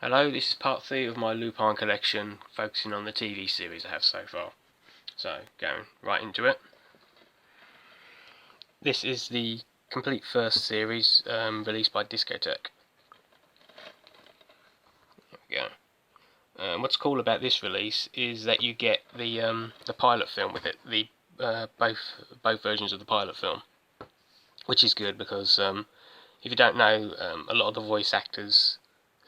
Hello, this is part 3 of my Lupin collection, focusing on the TV series I have so far. So, going right into it. This is the complete first series, released by Discotek. There we go. What's cool about this release is that you get the pilot film with it, both versions of the pilot film, which is good because if you don't know, a lot of the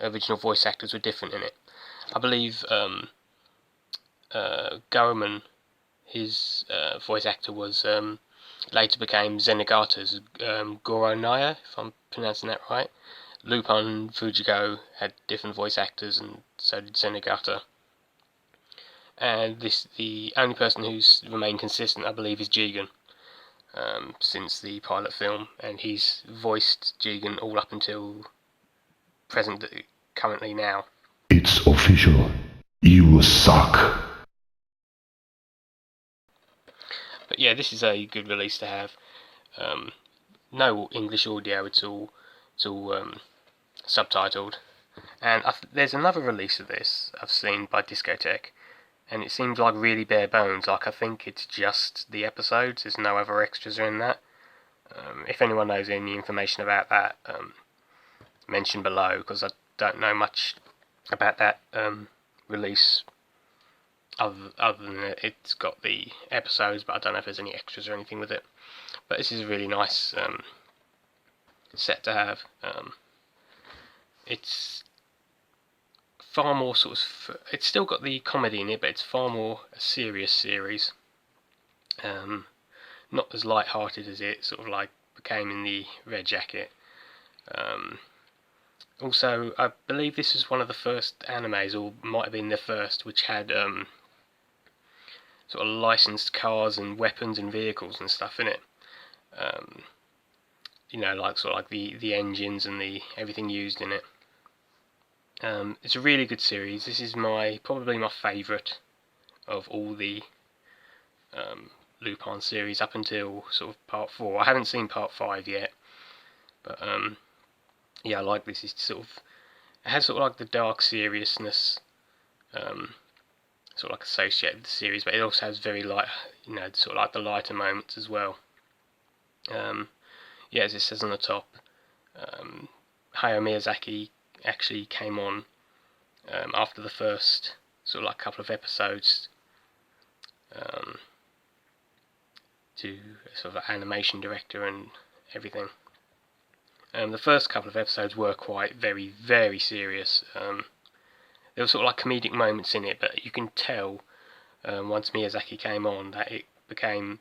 original voice actors were different in it. I believe Garaman, his voice actor, was later became Zenigata's Goronaya, if I'm pronouncing that right. Lupin and Fujiko had different voice actors, and so did Zenigata. And the only person who's remained consistent, I believe, is Jigen, since the pilot film, and he's voiced Jigen all up until currently now. It's official. You suck. But yeah, this is a good release to have. No English audio at all. It's all subtitled. And there's another release of this I've seen by Discotek, and it seems like really bare bones. Like, I think it's just the episodes. There's no other extras in that. If anyone knows any information about that, mention below, because I don't know much about that release. Other than it's got the episodes, but I don't know if there's any extras or anything with it. But this is a really nice set to have. It's far more it's still got the comedy in it, but it's far more a serious series. Not as light-hearted as it sort of like became in the Red Jacket. Also, I believe this is one of the first animes, or might have been the first, which had sort of licensed cars and weapons and vehicles and stuff in it. You know, like sort of like the engines and everything used in it. It's a really good series. This is probably my favourite of all the Lupin series up until sort of part 4. I haven't seen part 5 yet, but yeah, I like this. It has sort of like the dark seriousness sort of like associated with the series, but it also has very light, you know, sort of like the lighter moments as well. Yeah, as it says on the top, Hayao Miyazaki actually came on after the first sort of like couple of episodes to sort of animation director and everything. The first couple of episodes were very, very serious. There were sort of like comedic moments in it, but you can tell once Miyazaki came on that it became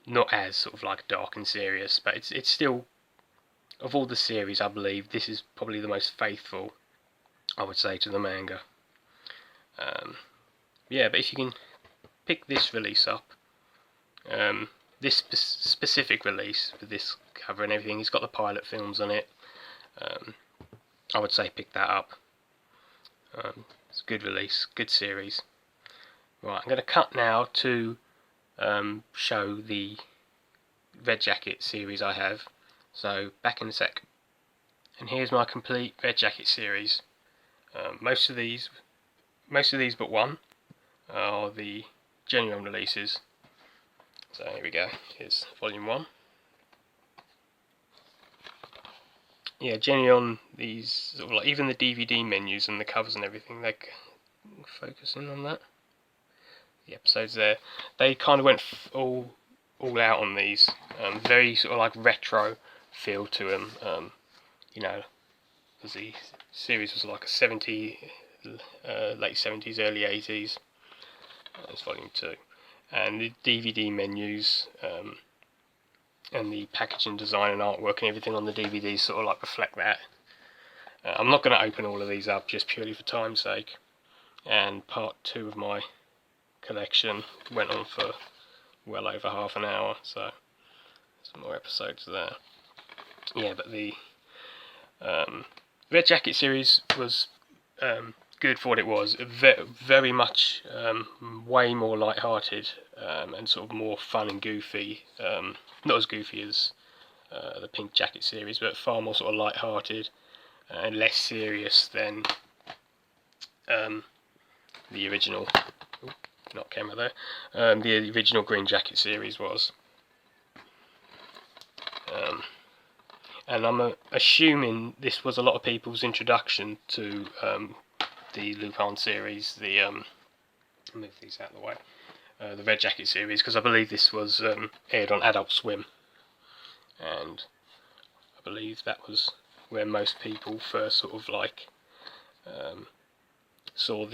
not as sort of like dark and serious, but it's still, of all the series, I believe this is probably the most faithful, I would say, to the manga. Yeah, but if you can pick this release up, this specific release with this cover and everything, it's got the pilot films on it. I would say pick that up. It's a good release, good series. Right, I'm going to cut now to show the Red Jacket series I have. So back in a sec. And here's my complete Red Jacket series. Most of these but one are the genuine releases. So here we go. Here's volume 1. Yeah, genuine. These sort of like, even the DVD menus and the covers and everything, they're focusing on that. The episodes there, they kind of went all out on these. Very sort of like retro feel to them. You know, because the series was like a late 70s, early 80s. That's volume 2. And the DVD menus and the packaging design and artwork and everything on the DVDs sort of like reflect that. I'm not going to open all of these up just purely for time's sake. And part 2 of my collection went on for well over half an hour, so some more episodes there. Yeah, but the Red Jacket series was good for what it was. Very much way more light-hearted and sort of more fun and goofy. Not as goofy as the Pink Jacket series, but far more sort of light-hearted. and less serious than the original. Not camera there. The original Green Jacket series was. And I'm assuming this was a lot of people's introduction to the Lupin series, move these out of the way, the Red Jacket series, because I believe this was aired on Adult Swim, and I believe that was where most people first sort of like saw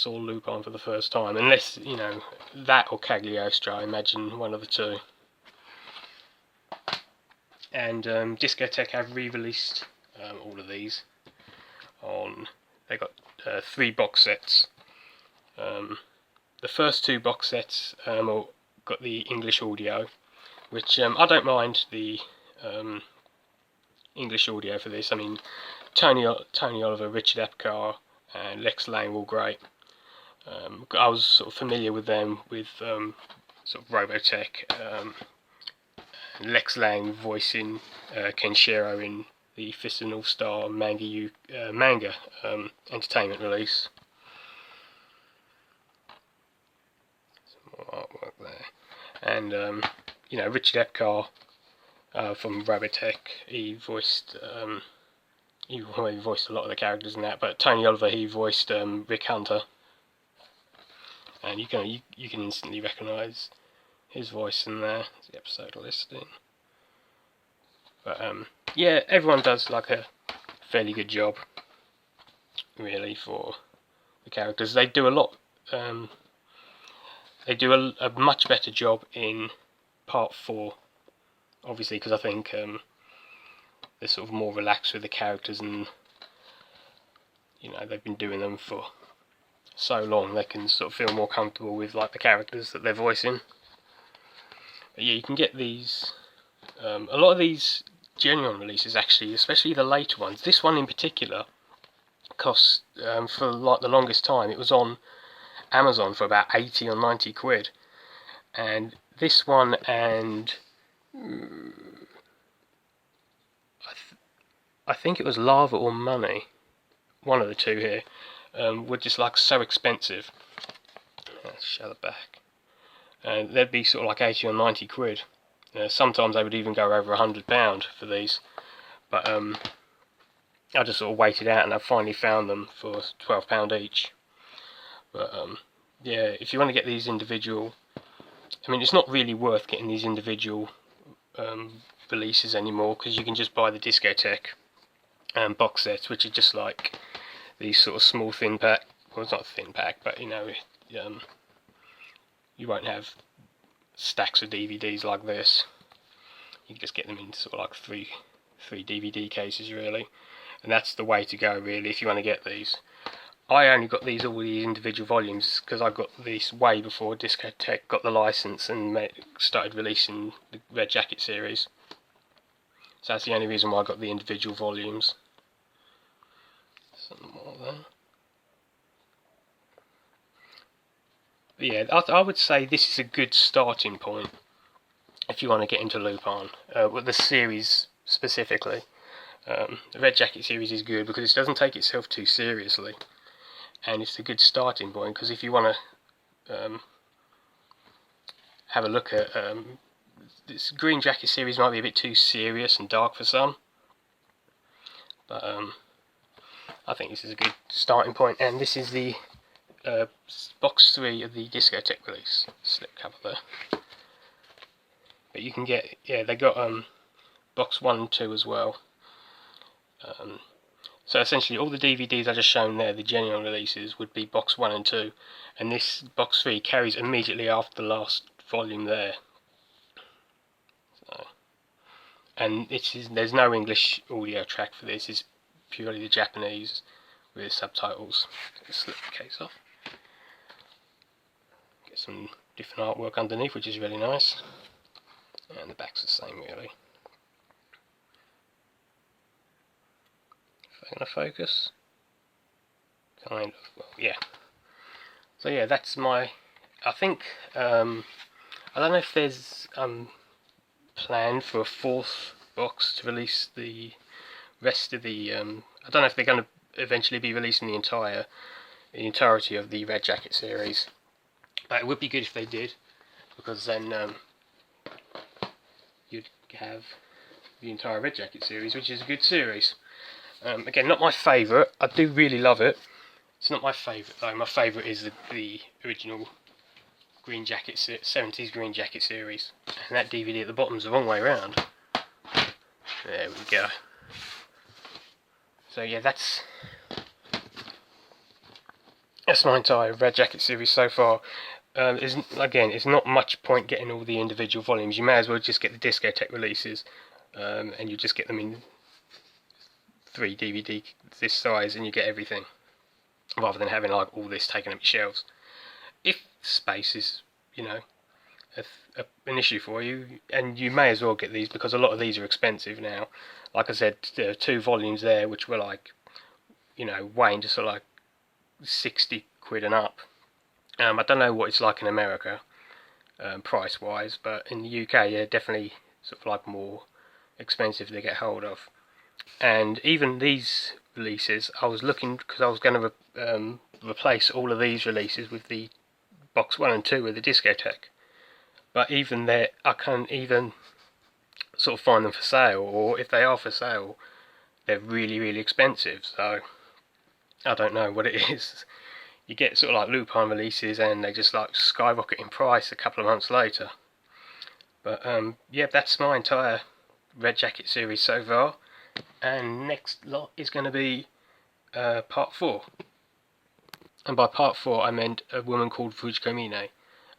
Lupin for the first time, unless, you know, that or Cagliostro, I imagine one of the two. And Discotek have re-released all of these they got 3 box sets. The first 2 box sets got the English audio, which I don't mind the English audio for this. I mean, Tony Oliver, Richard Epcar and Lex Lang were all great. I was sort of familiar with them with sort of Robotech, Lex Lang voicing Kenshiro in the Fist and All Star manga entertainment release. Some more artwork there, and you know, Richard Epcar from Robotech, he voiced a lot of the characters in that, but Tony Oliver, he voiced Rick Hunter, and you can instantly recognise his voice in there. There's the episode listing. But yeah, everyone does like a fairly good job, really, for the characters. They do a lot. They do a much better job in part 4, obviously, because I think they're sort of more relaxed with the characters, and you know, they've been doing them for so long, they can sort of feel more comfortable with like the characters that they're voicing. But yeah, you can get these. A lot of these genuine releases, actually, especially the later ones. This one in particular cost for like the longest time. It was on Amazon for about 80 or 90 quid, and this one and I think it was Lava or Money, one of the two here, were just like so expensive. Let's shut it back. They'd be sort of like 80 or 90 quid. Sometimes they would even go over £100 for these, but I just sort of waited out, and I finally found them for £12 each. But yeah, if you want to get these individual, I mean, it's not really worth getting these individual releases anymore, because you can just buy the Discotek box sets, which are just like these sort of small thin pack. Well, it's not a thin pack, but you know, you won't have stacks of DVDs like this. You can just get them in sort of like three DVD cases, really, and that's the way to go, really, if you want to get these. I only got all these individual volumes because I got these way before Discotek got the license and started releasing the Red Jacket series. So that's the only reason why I got the individual volumes. Some more there. But yeah, I would say this is a good starting point if you want to get into Lupin, with the series specifically. The Red Jacket series is good because it doesn't take itself too seriously, and it's a good starting point, because if you want to have a look at this Green Jacket series, might be a bit too serious and dark for some, but I think this is a good starting point. And this is the box 3 of the Discotek release, slip cover there. But you can get, yeah, they got box 1 and 2 as well. So essentially all the DVDs I just shown there, the genuine releases, would be box 1 and 2, and this box 3 carries immediately after the last volume there. So, and there's no English audio track for this, it's purely the Japanese with subtitles. Let's slip the case off. Get some different artwork underneath, which is really nice, and the back's the same, really. Going to focus, kind of, well, yeah. So yeah, that's my, I think, I don't know if there's planned for a 4th box to release the rest of the I don't know if they're going to eventually be releasing the entirety of the Red Jacket series. But it would be good if they did, because then you'd have the entire Red Jacket series, which is a good series. Again, not my favourite. I do really love it. It's not my favourite though. My favourite is the original Green Jacket 70s Green Jacket series, and that DVD at the bottom's the wrong way around. There we go. So yeah, that's my entire Red Jacket series so far. It's not much point getting all the individual volumes. You may as well just get the Discotheque releases, and you just get them in 3 DVD this size, and you get everything, rather than having like all this taken up your shelves. If space is, you know, an issue for you, and you may as well get these, because a lot of these are expensive now. Like I said, there are 2 volumes there which were like, you know, weighing just sort of like 60 quid and up. I don't know what it's like in America, price wise, but in the UK, yeah, definitely sort of like more expensive to get hold of. And even these releases, I was looking, because I was going to replace all of these releases with the box 1 and 2 with the Discotheque. But even there, I can't even sort of find them for sale, or if they are for sale, they're really, really expensive. So I don't know what it is. You get sort of like Lupin releases, and they just like skyrocket in price a couple of months later. But yeah, that's my entire Red Jacket series so far. And next lot is going to be part 4. And by part 4, I meant A Woman Called Fujiko Mine.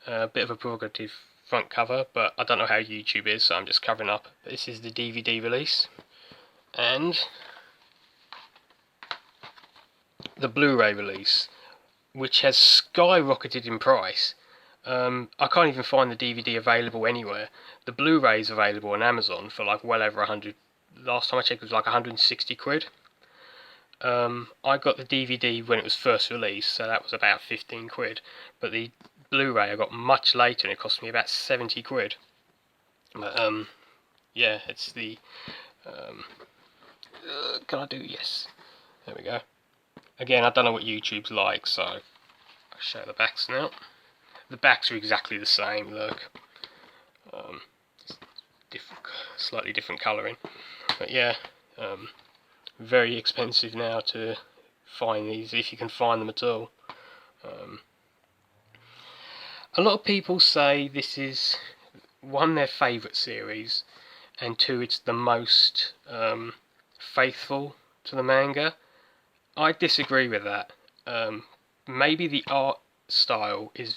A bit of a provocative front cover, but I don't know how YouTube is, so I'm just covering up. This is the DVD release, and the Blu-ray release, which has skyrocketed in price. I can't even find the DVD available anywhere. The Blu-ray is available on Amazon for like well over 100. Last time I checked, it was like 160 quid. I got the DVD when it was first released, so that was about 15 quid. But the Blu-ray I got much later, and it cost me about 70 quid. But yeah, it's the can I do? Yes, there we go. Again, I don't know what YouTube's like, so I'll show the backs now. The backs are exactly the same, look. Slightly different colouring. But yeah, very expensive now to find these, if you can find them at all. A lot of people say this is, 1, their favourite series, and 2, it's the most faithful to the manga. I disagree with that. Maybe the art style is,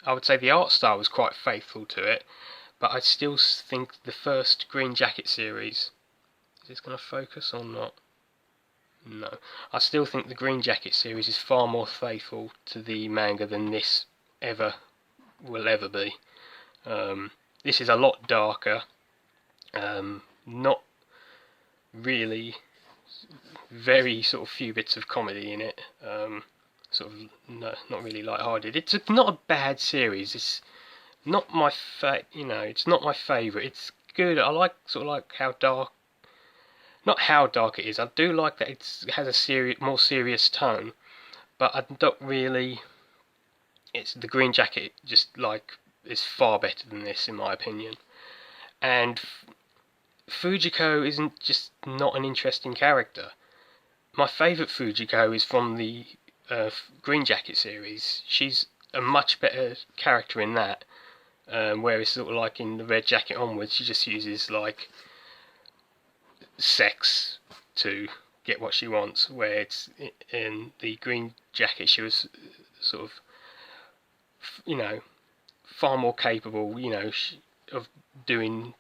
I would say the art style is quite faithful to it, but I still think the first Green Jacket series, is this going to focus or not? No. I still think the Green Jacket series is far more faithful to the manga than this will ever be. This is a lot darker, not really, very sort of few bits of comedy in it, sort of not really light-hearted. It's not a bad series. It's not my it's not my favourite. It's good. I like sort of like how dark, not how dark it is. I do like that it has a more serious tone, but I don't really. It's the Green Jacket just like is far better than this in my opinion, and Fujiko isn't just not an interesting character. My favourite Fujiko is from the Green Jacket series. She's a much better character in that, whereas sort of like in the Red Jacket onwards, she just uses like sex to get what she wants, where it's in the Green Jacket she was sort of, far more capable, of doing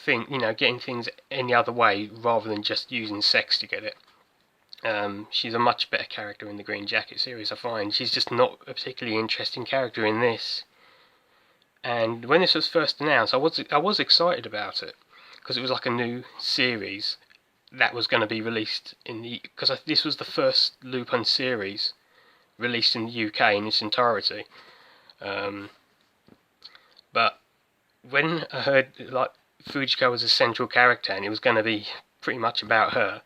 getting things any other way rather than just using sex to get it. She's a much better character in the Green Jacket series, I find. She's just not a particularly interesting character in this. And when this was first announced, I was excited about it, because it was like a new series that was going to be released because this was the first Lupin series released in the UK in its entirety. But when I heard like Fujiko was a central character and it was going to be pretty much about her,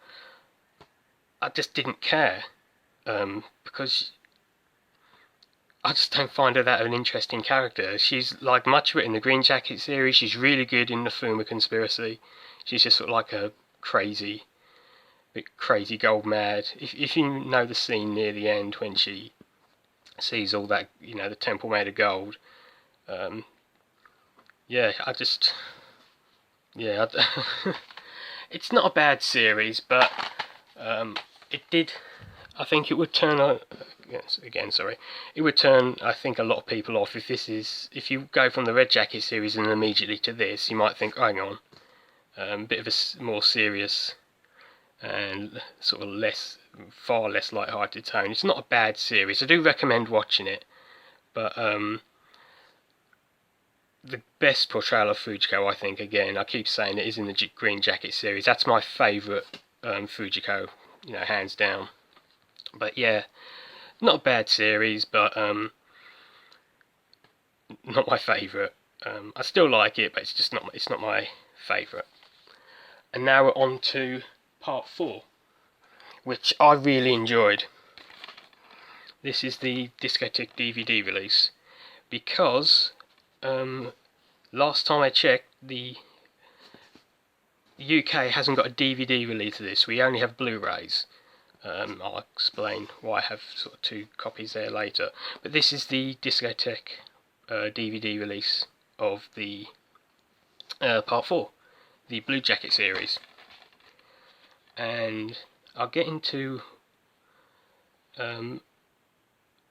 I just didn't care, because I just don't find her that an interesting character. She's like much of it in the Green Jacket series. She's really good in the Fuma Conspiracy. She's just sort of like a bit crazy gold mad. If you know the scene near the end when she sees all that, the temple made of gold. Yeah, it's not a bad series, but it did. I think it would turn it would turn, I think, a lot of people off if you go from the Red Jacket series and immediately to this. You might think, hang on, bit of a more serious and sort of far less light-hearted tone. It's not a bad series. I do recommend watching it, but the best portrayal of Fujiko, I think, again, I keep saying it, is in the Green Jacket series. That's my favourite Fujiko, hands down. But yeah, not a bad series, but not my favourite. I still like it, but it's not my favourite. And now we're on to part 4, which I really enjoyed. This is the Discotheque DVD release, because last time I checked, the UK hasn't got a DVD release of this. We only have Blu-rays. I'll explain why I have sort of 2 copies there later. But this is the Discotheque DVD release of the part 4, the Blue Jacket series. And I'll get into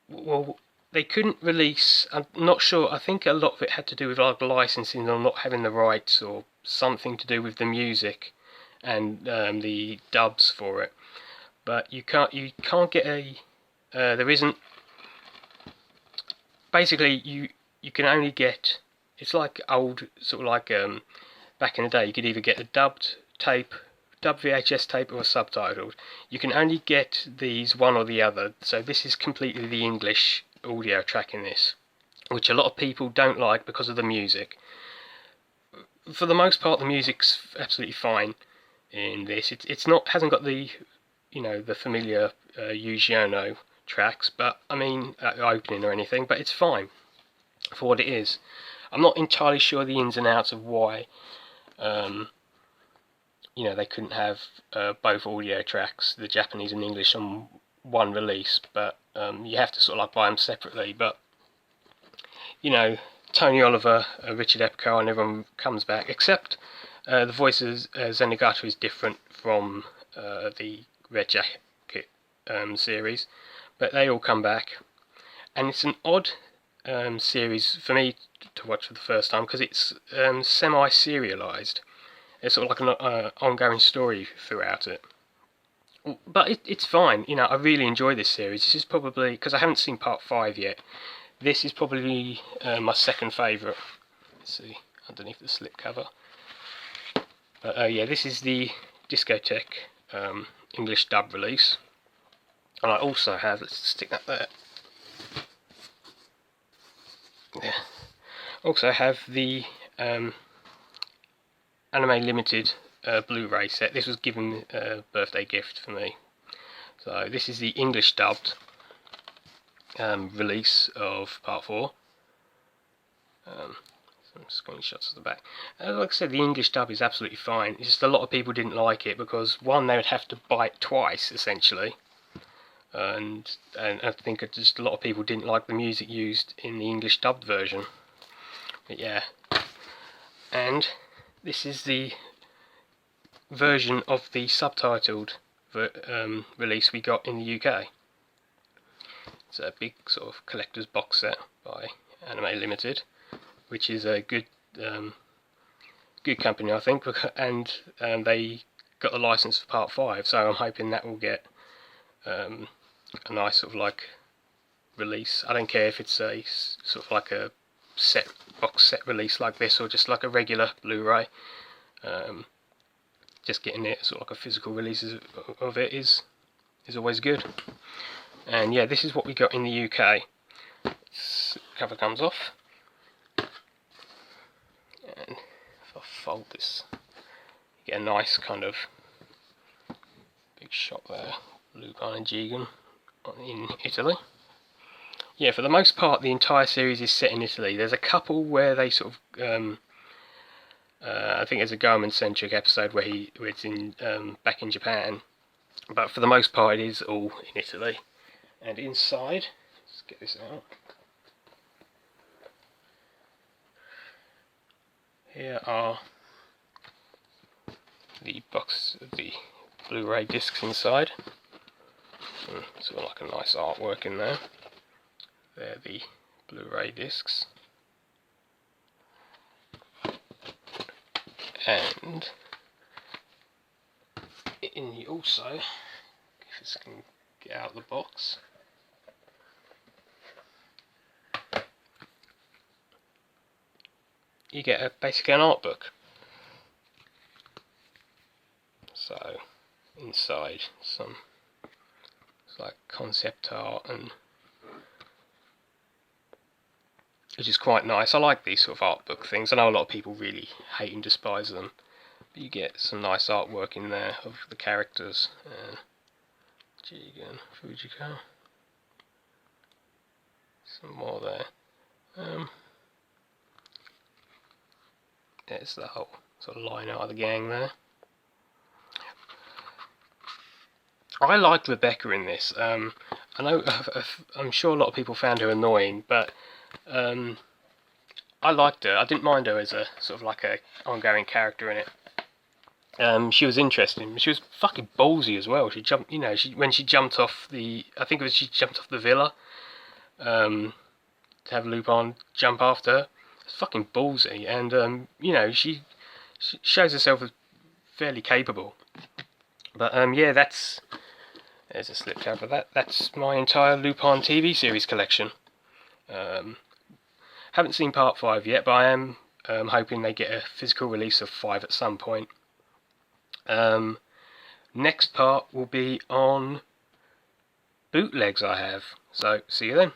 well, they couldn't release, I'm not sure, I think a lot of it had to do with like licensing or not having the rights, or something to do with the music and the dubs for it. But you can't get there isn't, basically you can only get, it's like old, sort of like back in the day, you could either get a dubbed VHS tape, or subtitled. You can only get these, one or the other. So this is completely the English audio track in this, which a lot of people don't like because of the music. For the most part, the music's absolutely fine in this. Hasn't got the the familiar Yuji tracks, but I mean opening or anything, but it's fine for what it is. I'm not entirely sure the ins and outs of why they couldn't have both audio tracks, the Japanese and English, on one release, but you have to sort of like buy them separately. But Tony Oliver, Richard Epcar, and everyone comes back, except the voice of Zenigata is different from the Red Jacket series, but they all come back, and it's an odd series for me to watch for the first time, because it's semi-serialised. It's sort of like an ongoing story throughout it. But it's fine. I really enjoy this series. This is probably, because I haven't seen part 5 yet, this is probably my second favourite. Let's see, underneath the slipcover. But yeah, this is the Discotheque English dub release. And I also have, let's stick that there. Yeah. Also have the Anime Limited Blu-ray set. This was given a birthday gift for me. So this is the English dubbed release of part 4. Some screenshots of the back. Like I said, the English dub is absolutely fine. It's just a lot of people didn't like it because, one, they would have to buy it twice essentially, and I think just a lot of people didn't like the music used in the English dubbed version. But yeah, and this is the version of the subtitled release we got in the UK. It's a big sort of collector's box set by Anime Limited, which is a good company, I think, and they got the license for part 5, so I'm hoping that will get a nice sort of like release. I don't care if it's a sort of like a box set release like this, or just like a regular Blu-ray. Just getting it sort of like a physical release of it is always good. And yeah, this is what we got in the UK. Cover comes off, and if I fold this, you get a nice kind of big shot there. Lupin and Jigen in Italy. Yeah, for the most part, the entire series is set in Italy. There's a couple where they sort of, I think there's a Garmin-centric episode where it's in back in Japan, but for the most part, it is all in Italy. And inside, let's get this out. Here are the box of the Blu-ray discs inside. Sort of like a nice artwork in there. They're the Blu-ray discs. And you also, if this can get out of the box, you get basically an art book. So inside it's like concept art, and which is quite nice. I like these sort of art book things. I know a lot of people really hate and despise them, but you get some nice artwork in there of the characters. Jigen, Fujiko, some more there. There's the whole sort of line out of the gang there. I liked Rebecca in this. I know I'm sure a lot of people found her annoying, but I liked her. I didn't mind her as a sort of like a ongoing character in it. She was interesting. She was fucking ballsy as well. She jumped, when she jumped off she jumped off the villa to have Lupin jump after her. It's fucking ballsy, and she shows herself as fairly capable. But yeah, there's a slipcover of that. That's my entire Lupin TV series collection. Haven't seen part 5 yet, but I am hoping they get a physical release of 5 at some point. Next part will be on bootlegs I have. So, see you then.